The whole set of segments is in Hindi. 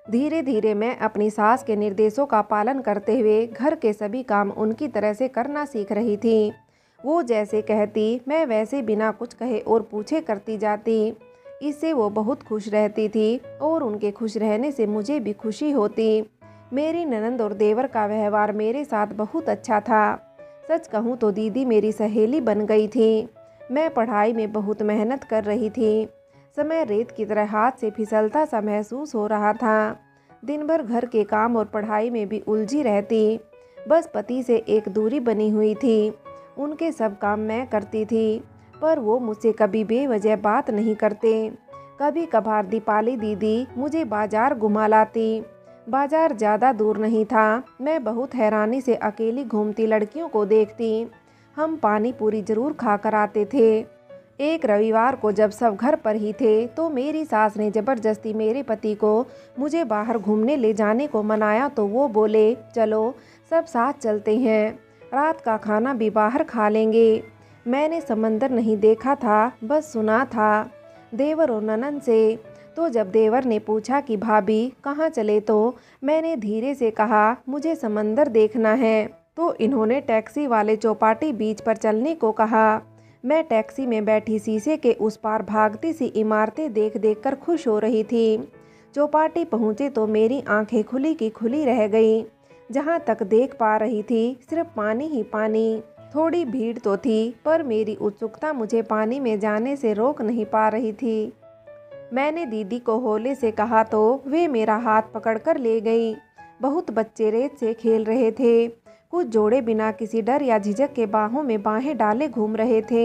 धीरे धीरे मैं अपनी सास के निर्देशों का पालन करते हुए घर के सभी काम उनकी तरह से करना सीख रही थी। वो जैसे कहती मैं वैसे बिना कुछ कहे और पूछे करती जाती। इससे वो बहुत खुश रहती थी और उनके खुश रहने से मुझे भी खुशी होती। मेरी ननंद और देवर का व्यवहार मेरे साथ बहुत अच्छा था। सच कहूँ तो दीदी मेरी सहेली बन गई थी। मैं पढ़ाई में बहुत मेहनत कर रही थी। समय रेत की तरह हाथ से फिसलता सा महसूस हो रहा था। दिन भर घर के काम और पढ़ाई में भी उलझी रहती। बस पति से एक दूरी बनी हुई थी। उनके सब काम मैं करती थी, पर वो मुझसे कभी बेवजह बात नहीं करते। कभी कभार दीपाली दीदी मुझे बाजार घुमा लाती। बाजार ज़्यादा दूर नहीं था। मैं बहुत हैरानी से अकेली घूमती लड़कियों को देखती। हम पानी पूरी जरूर खा कर आते थे। एक रविवार को जब सब घर पर ही थे तो मेरी सास ने ज़बरदस्ती मेरे पति को मुझे बाहर घूमने ले जाने को मनाया, तो वो बोले चलो सब साथ चलते हैं, रात का खाना भी बाहर खा लेंगे। मैंने समंदर नहीं देखा था, बस सुना था देवर और ननंद से। तो जब देवर ने पूछा कि भाभी कहाँ चले, तो मैंने धीरे से कहा मुझे समंदर देखना है। तो इन्होंने टैक्सी वाले चौपाटी बीच पर चलने को कहा। मैं टैक्सी में बैठी शीशे के उस पार भागती सी इमारतें देख देख कर खुश हो रही थी। चौपाटी पहुँचे तो मेरी आंखें खुली की खुली रह गई। जहाँ तक देख पा रही थी सिर्फ पानी ही पानी। थोड़ी भीड़ तो थी, पर मेरी उत्सुकता मुझे पानी में जाने से रोक नहीं पा रही थी। मैंने दीदी को होले से कहा तो वे मेरा हाथ पकड़कर ले गई। बहुत बच्चे रेत से खेल रहे थे। कुछ जोड़े बिना किसी डर या झिझक के बाहों में बाहें डाले घूम रहे थे।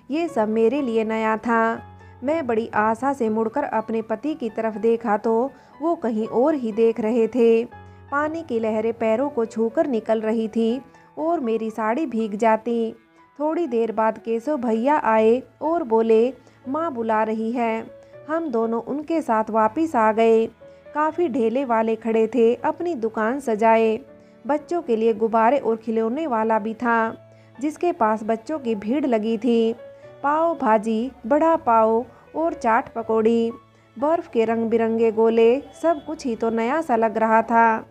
ये सब मेरे लिए नया था। मैं बड़ी आशा से मुड़कर अपने पति की तरफ देखा तो वो कहीं और ही देख रहे थे। पानी की लहरें पैरों को छूकर निकल रही थी और मेरी साड़ी भीग जाती। थोड़ी देर बाद केशव भैया आए और बोले माँ बुला रही है। हम दोनों उनके साथ वापिस आ गए। काफ़ी ढेले वाले खड़े थे अपनी दुकान सजाए। बच्चों के लिए गुब्बारे और खिलौने वाला भी था, जिसके पास बच्चों की भीड़ लगी थी। पाव भाजी, बड़ा पाव और चाट पकौड़ी, बर्फ़ के रंग बिरंगे गोले, सब कुछ ही तो नया सा लग रहा था।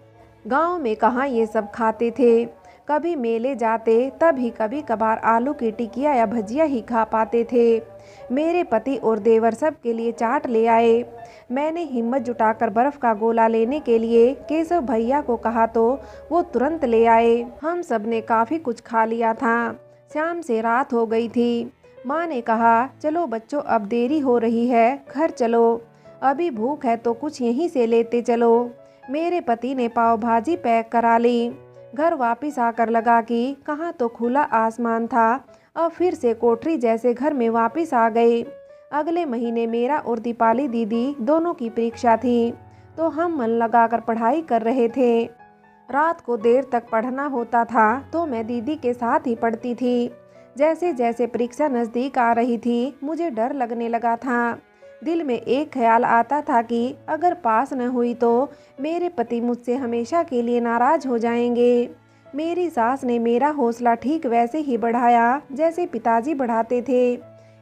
गांव में कहाँ ये सब खाते थे। कभी मेले जाते तब ही कभी कभार आलू की टिकिया या भजिया ही खा पाते थे। मेरे पति और देवर सब के लिए चाट ले आए। मैंने हिम्मत जुटाकर बर्फ़ का गोला लेने के लिए केशव भैया को कहा तो वो तुरंत ले आए। हम सब ने काफ़ी कुछ खा लिया था। शाम से रात हो गई थी। माँ ने कहा चलो बच्चों अब देरी हो रही है, घर चलो। अभी भूख है तो कुछ यहीं से लेते चलो। मेरे पति ने पाव भाजी पैक करा ली। घर वापस आकर लगा कि कहाँ तो खुला आसमान था। अब फिर से कोठरी जैसे घर में वापस आ गए। अगले महीने मेरा और दीपाली दीदी दोनों की परीक्षा थी, तो हम मन लगाकर पढ़ाई कर रहे थे। रात को देर तक पढ़ना होता था तो मैं दीदी के साथ ही पढ़ती थी। जैसे जैसे परीक्षा नज़दीक आ रही थी मुझे डर लगने लगा था। दिल में एक ख्याल आता था कि अगर पास न हुई तो मेरे पति मुझसे हमेशा के लिए नाराज़ हो जाएंगे। मेरी सास ने मेरा हौसला ठीक वैसे ही बढ़ाया जैसे पिताजी बढ़ाते थे।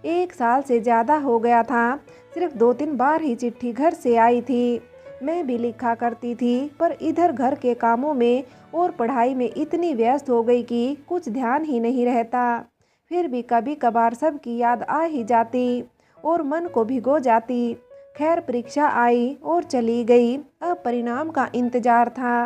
1 साल से ज़्यादा हो गया था, सिर्फ 2-3 बार ही चिट्ठी घर से आई थी। मैं भी लिखा करती थी, पर इधर घर के कामों में और पढ़ाई में इतनी व्यस्त हो गई कि कुछ ध्यान ही नहीं रहता। फिर भी कभी कभार सबकी याद आ ही जाती और मन को भिगो जाती। खैर परीक्षा आई और चली गई। अब परिणाम का इंतजार था।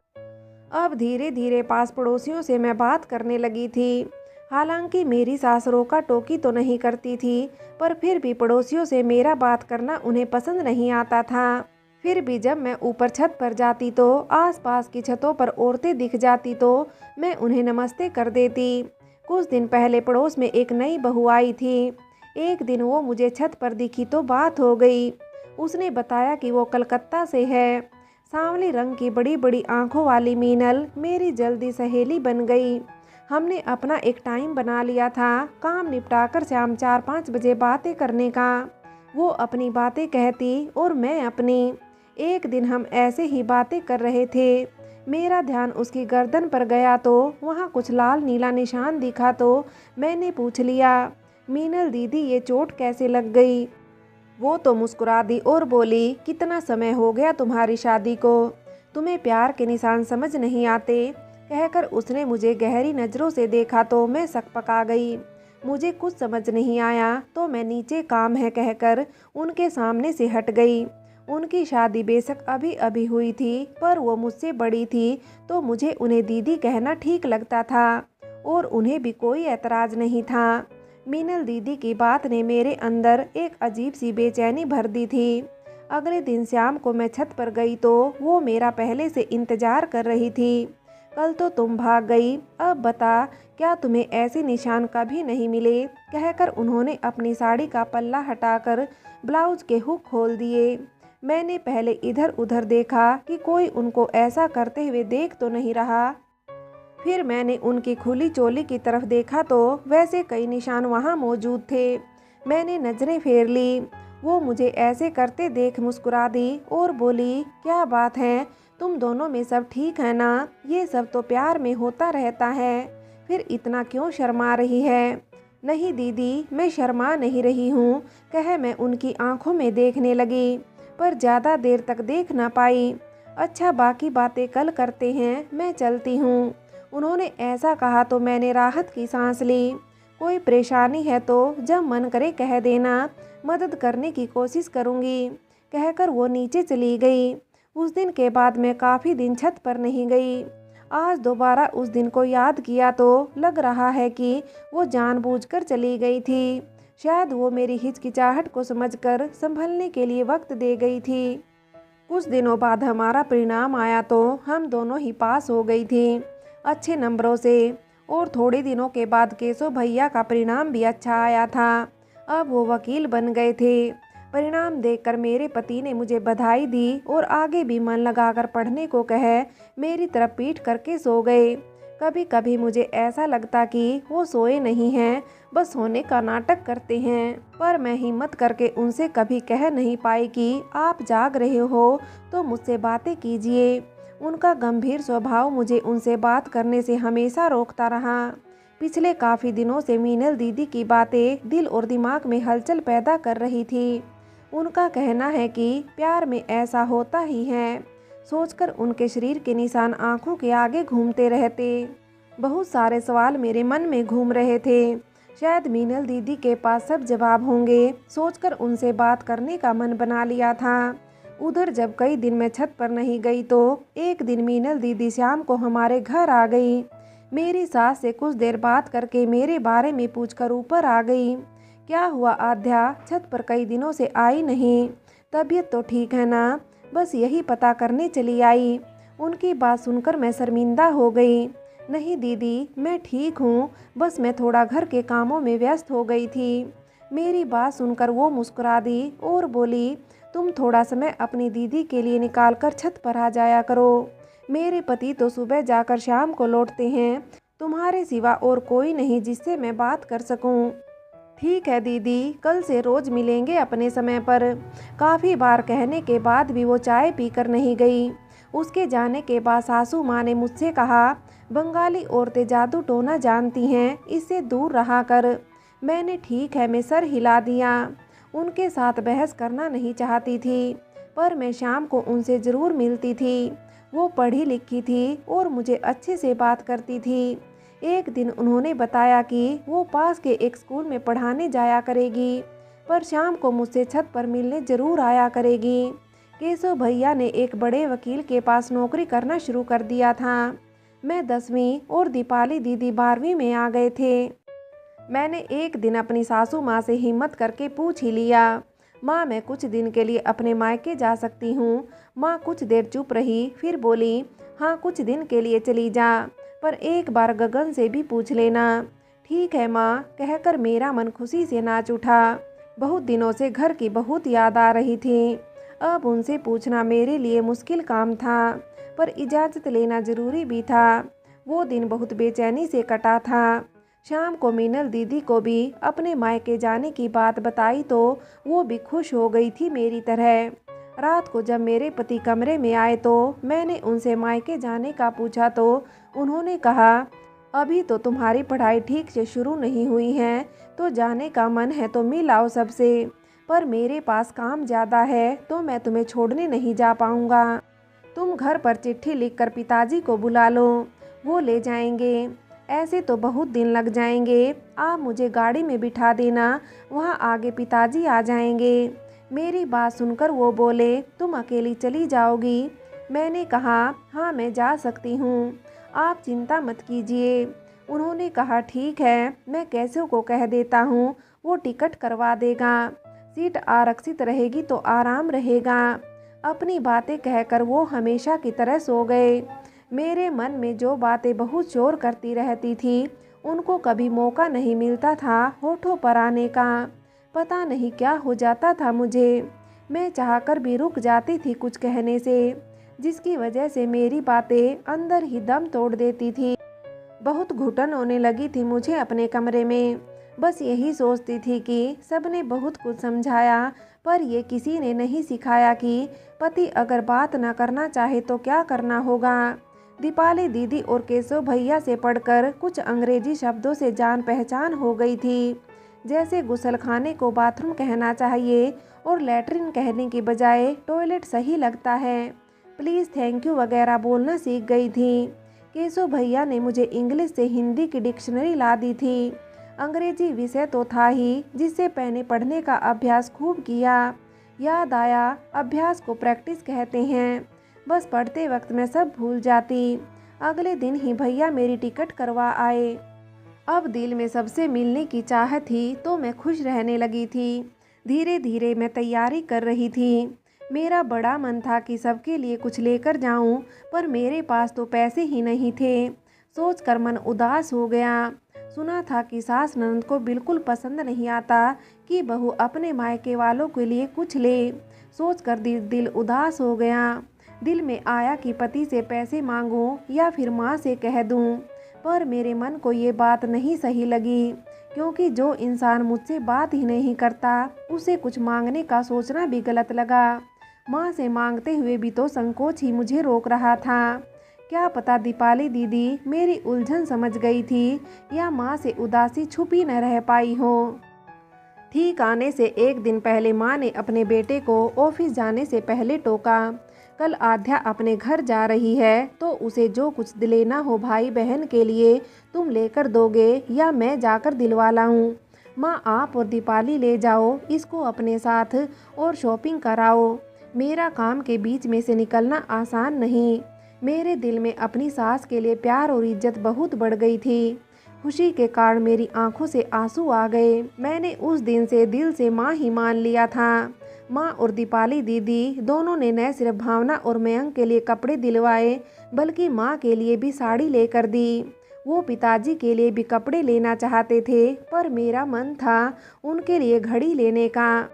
अब धीरे धीरे पास पड़ोसियों से मैं बात करने लगी थी। हालांकि मेरी सास रोका टोकी तो नहीं करती थी, पर फिर भी पड़ोसियों से मेरा बात करना उन्हें पसंद नहीं आता था। फिर भी जब मैं ऊपर छत पर जाती तो आसपास की छतों पर औरतें दिख जाती तो मैं उन्हें नमस्ते कर देती। कुछ दिन पहले पड़ोस में एक नई बहू आई थी। एक दिन वो मुझे छत पर दिखी तो बात हो गई। उसने बताया कि वो कलकत्ता से है। सांवली रंग की बड़ी बड़ी आंखों वाली मीनल मेरी जल्दी सहेली बन गई। हमने अपना एक टाइम बना लिया था, काम निपटाकर शाम 4-5 बजे बातें करने का। वो अपनी बातें कहती और मैं अपनी। एक दिन हम ऐसे ही बातें कर रहे थे। मेरा ध्यान उसकी गर्दन पर गया तो वहाँ कुछ लाल नीला निशान दिखा तो मैंने पूछ लिया, मीनल दीदी ये चोट कैसे लग गई? वो तो मुस्कुरा दी और बोली, कितना समय हो गया तुम्हारी शादी को, तुम्हें प्यार के निशान समझ नहीं आते। कहकर उसने मुझे गहरी नज़रों से देखा तो मैं सकपका गई। मुझे कुछ समझ नहीं आया तो मैं नीचे काम है कहकर उनके सामने से हट गई। उनकी शादी बेशक अभी अभी हुई थी, पर वो मुझसे बड़ी थी तो मुझे उन्हें दीदी कहना ठीक लगता था और उन्हें भी कोई एतराज़ नहीं था। मीनल दीदी की बात ने मेरे अंदर एक अजीब सी बेचैनी भर दी थी। अगले दिन शाम को मैं छत पर गई तो वो मेरा पहले से इंतजार कर रही थी। कल तो तुम भाग गई, अब बता क्या तुम्हें ऐसे निशान कभी नहीं मिले। कहकर उन्होंने अपनी साड़ी का पल्ला हटाकर ब्लाउज के हुक खोल दिए। मैंने पहले इधर उधर देखा कि कोई उनको ऐसा करते हुए देख तो नहीं रहा। फिर मैंने उनकी खुली चोली की तरफ देखा तो वैसे कई निशान वहाँ मौजूद थे। मैंने नज़रें फेर ली। वो मुझे ऐसे करते देख मुस्कुरा दी और बोली, क्या बात है, तुम दोनों में सब ठीक है ना? ये सब तो प्यार में होता रहता है, फिर इतना क्यों शर्मा रही है? नहीं दीदी, मैं शर्मा नहीं रही हूँ, कह मैं उनकी आंखों में देखने लगी, पर ज़्यादा देर तक देख ना पाई। अच्छा बाकी बातें कल करते हैं, मैं चलती हूँ। उन्होंने ऐसा कहा तो मैंने राहत की सांस ली। कोई परेशानी है तो जब मन करे कह देना, मदद करने की कोशिश करूँगी। कहकर वो नीचे चली गई। उस दिन के बाद मैं काफ़ी दिन छत पर नहीं गई। आज दोबारा उस दिन को याद किया तो लग रहा है कि वो जानबूझकर चली गई थी। शायद वो मेरी हिचकिचाहट को समझकर संभलने के लिए वक्त दे गई थी। कुछ दिनों बाद हमारा परिणाम आया तो हम दोनों ही पास हो गई थी, अच्छे नंबरों से। और थोड़े दिनों के बाद केशव भैया का परिणाम भी अच्छा आया था। अब वो वकील बन गए थे। परिणाम देखकर मेरे पति ने मुझे बधाई दी और आगे भी मन लगाकर पढ़ने को कहे मेरी तरफ पीठ करके सो गए। कभी कभी मुझे ऐसा लगता कि वो सोए नहीं हैं, बस सोने का नाटक करते हैं। पर मैं हिम्मत करके उनसे कभी कह नहीं पाई कि आप जाग रहे हो तो मुझसे बातें कीजिए। उनका गंभीर स्वभाव मुझे उनसे बात करने से हमेशा रोकता रहा। पिछले काफ़ी दिनों से मीनल दीदी की बातें दिल और दिमाग में हलचल पैदा कर रही थी। उनका कहना है कि प्यार में ऐसा होता ही है। सोचकर उनके शरीर के निशान आंखों के आगे घूमते रहते। बहुत सारे सवाल मेरे मन में घूम रहे थे। शायद मीनल दीदी के पास सब जवाब होंगे। सोचकर उनसे बात करने का मन बना लिया था। उधर जब कई दिन मैं छत पर नहीं गई तो एक दिन मीनल दीदी शाम को हमारे घर आ गई। मेरी सास से कुछ देर बात करके मेरे बारे में पूछकर ऊपर आ गई। क्या हुआ आध्या, छत पर कई दिनों से आई नहीं, तबीयत तो ठीक है ना? बस यही पता करने चली आई। उनकी बात सुनकर मैं शर्मिंदा हो गई। नहीं दीदी, मैं ठीक हूँ, बस मैं थोड़ा घर के कामों में व्यस्त हो गई थी। मेरी बात सुनकर वो मुस्कुरा दी और बोली, तुम थोड़ा समय अपनी दीदी के लिए निकाल कर छत पर आ जाया करो। मेरे पति तो सुबह जाकर शाम को लौटते हैं, तुम्हारे सिवा और कोई नहीं जिससे मैं बात कर सकूं। ठीक है दीदी, कल से रोज मिलेंगे अपने समय पर। काफ़ी बार कहने के बाद भी वो चाय पीकर नहीं गई। उसके जाने के बाद सासू माँ ने मुझसे कहा, बंगाली औरतें जादू टोना जानती हैं, इससे दूर रहा कर। मैंने ठीक है में सर हिला दिया। उनके साथ बहस करना नहीं चाहती थी, पर मैं शाम को उनसे ज़रूर मिलती थी। वो पढ़ी लिखी थी और मुझे अच्छे से बात करती थी। एक दिन उन्होंने बताया कि वो पास के एक स्कूल में पढ़ाने जाया करेगी, पर शाम को मुझसे छत पर मिलने ज़रूर आया करेगी। केशव भैया ने एक बड़े वकील के पास नौकरी करना शुरू कर दिया था। मैं 10वीं और दीपाली दीदी 12वीं में आ गए थे। मैंने एक दिन अपनी सासू माँ से हिम्मत करके पूछ ही लिया, माँ मैं कुछ दिन के लिए अपने मायके जा सकती हूँ? माँ कुछ देर चुप रही, फिर बोली, हाँ कुछ दिन के लिए चली जा, पर एक बार गगन से भी पूछ लेना। ठीक है माँ, कहकर मेरा मन खुशी से नाच उठा। बहुत दिनों से घर की बहुत याद आ रही थी। अब उनसे पूछना मेरे लिए मुश्किल काम था, पर इजाज़त लेना ज़रूरी भी था। वो दिन बहुत बेचैनी से कटा था। शाम को मीनल दीदी को भी अपने मायके जाने की बात बताई तो वो भी खुश हो गई थी मेरी तरह। रात को जब मेरे पति कमरे में आए तो मैंने उनसे मायके जाने का पूछा तो उन्होंने कहा, अभी तो तुम्हारी पढ़ाई ठीक से शुरू नहीं हुई है, तो जाने का मन है तो मिल आओ सबसे। पर मेरे पास काम ज़्यादा है तो मैं तुम्हें छोड़ने नहीं जा पाऊँगा। तुम घर पर चिट्ठी लिखकर पिताजी को बुला लो, वो ले जाएंगे। ऐसे तो बहुत दिन लग जाएंगे, आप मुझे गाड़ी में बिठा देना, वहाँ आगे पिताजी आ जाएंगे। मेरी बात सुनकर वो बोले, तुम अकेली चली जाओगी? मैंने कहा, हाँ मैं जा सकती हूँ, आप चिंता मत कीजिए। उन्होंने कहा, ठीक है, मैं केशव को कह देता हूँ, वो टिकट करवा देगा, सीट आरक्षित रहेगी तो आराम रहेगा। अपनी बातें कहकर वो हमेशा की तरह सो गए। मेरे मन में जो बातें बहुत शोर करती रहती थी, उनको कभी मौका नहीं मिलता था होठों पर आने का। पता नहीं क्या हो जाता था मुझे, मैं चाहकर भी रुक जाती थी कुछ कहने से, जिसकी वजह से मेरी बातें अंदर ही दम तोड़ देती थी। बहुत घुटन होने लगी थी मुझे अपने कमरे में। बस यही सोचती थी कि सबने बहुत कुछ समझाया, पर ये किसी ने नहीं सिखाया कि पति अगर बात ना करना चाहे तो क्या करना होगा। दीपाली दीदी और केशव भैया से पढ़कर कुछ अंग्रेजी शब्दों से जान पहचान हो गई थी, जैसे गुसलखाने को बाथरूम कहना चाहिए और लैट्रिन कहने की बजाय टॉयलेट सही लगता है, प्लीज़ थैंक यू वगैरह बोलना सीख गई थी। केशव भैया ने मुझे इंग्लिश से हिंदी की डिक्शनरी ला दी थी। अंग्रेजी विषय तो था ही, जिससे मैंने पढ़ने का अभ्यास खूब किया। याद आया, अभ्यास को प्रैक्टिस कहते हैं। बस पढ़ते वक्त मैं सब भूल जाती। अगले दिन ही भैया मेरी टिकट करवा आए। अब दिल में सबसे मिलने की चाहत थी तो मैं खुश रहने लगी थी। धीरे धीरे मैं तैयारी कर रही थी। मेरा बड़ा मन था कि सबके लिए कुछ लेकर जाऊं, पर मेरे पास तो पैसे ही नहीं थे। सोचकर मन उदास हो गया। सुना था कि सास ननद को बिल्कुल पसंद नहीं आता कि बहू अपने मायके वालों के लिए कुछ ले। सोचकर दिल उदास हो गया। दिल में आया कि पति से पैसे मांगूं या फिर माँ से कह दूं, पर मेरे मन को ये बात नहीं सही लगी, क्योंकि जो इंसान मुझसे बात ही नहीं करता उसे कुछ मांगने का सोचना भी गलत लगा। माँ से मांगते हुए भी तो संकोच ही मुझे रोक रहा था। क्या पता दीपाली दीदी मेरी उलझन समझ गई थी, या माँ से उदासी छुपी न रह पाई हो। ठीक आने से एक दिन पहले माँ ने अपने बेटे को ऑफिस जाने से पहले टोका, कल आध्या अपने घर जा रही है तो उसे जो कुछ लेना हो भाई बहन के लिए तुम लेकर दोगे या मैं जाकर दिलवा लाऊं। माँ आप और दीपाली ले जाओ इसको अपने साथ और शॉपिंग कराओ। मेरा काम के बीच में से निकलना आसान नहीं। मेरे दिल में अपनी सास के लिए प्यार और इज्जत बहुत बढ़ गई थी। खुशी के कारण मेरी आंखों से आंसू आ गए। मैंने उस दिन से दिल से माँ ही मान लिया था। माँ और दीपाली दीदी दोनों ने न सिर्फ भावना और मयंक के लिए कपड़े दिलवाए, बल्कि माँ के लिए भी साड़ी लेकर दी। वो पिताजी के लिए भी कपड़े लेना चाहते थे, पर मेरा मन था उनके लिए घड़ी लेने का।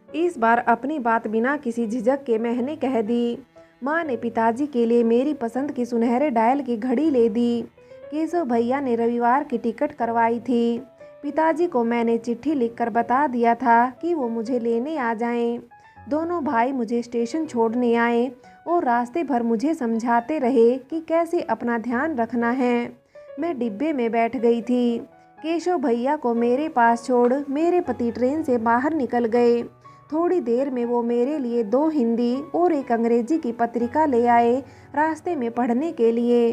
इस बार अपनी बात बिना किसी झिझक के मैंने कह दी। माँ ने पिताजी के लिए मेरी पसंद की सुनहरे डायल की घड़ी ले दी। केशव भैया ने रविवार की टिकट करवाई थी। पिताजी को मैंने चिट्ठी लिखकर बता दिया था कि वो मुझे लेने आ जाएं। दोनों भाई मुझे स्टेशन छोड़ने आए और रास्ते भर मुझे समझाते रहे कि कैसे अपना ध्यान रखना है। मैं डिब्बे में बैठ गई थी। केशव भैया को मेरे पास छोड़ मेरे पति ट्रेन से बाहर निकल गए। थोड़ी देर में वो मेरे लिए 2 हिंदी और 1 अंग्रेजी की पत्रिका ले आए रास्ते में पढ़ने के लिए।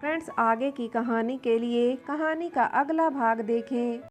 फ्रेंड्स, आगे की कहानी के लिए कहानी का अगला भाग देखें।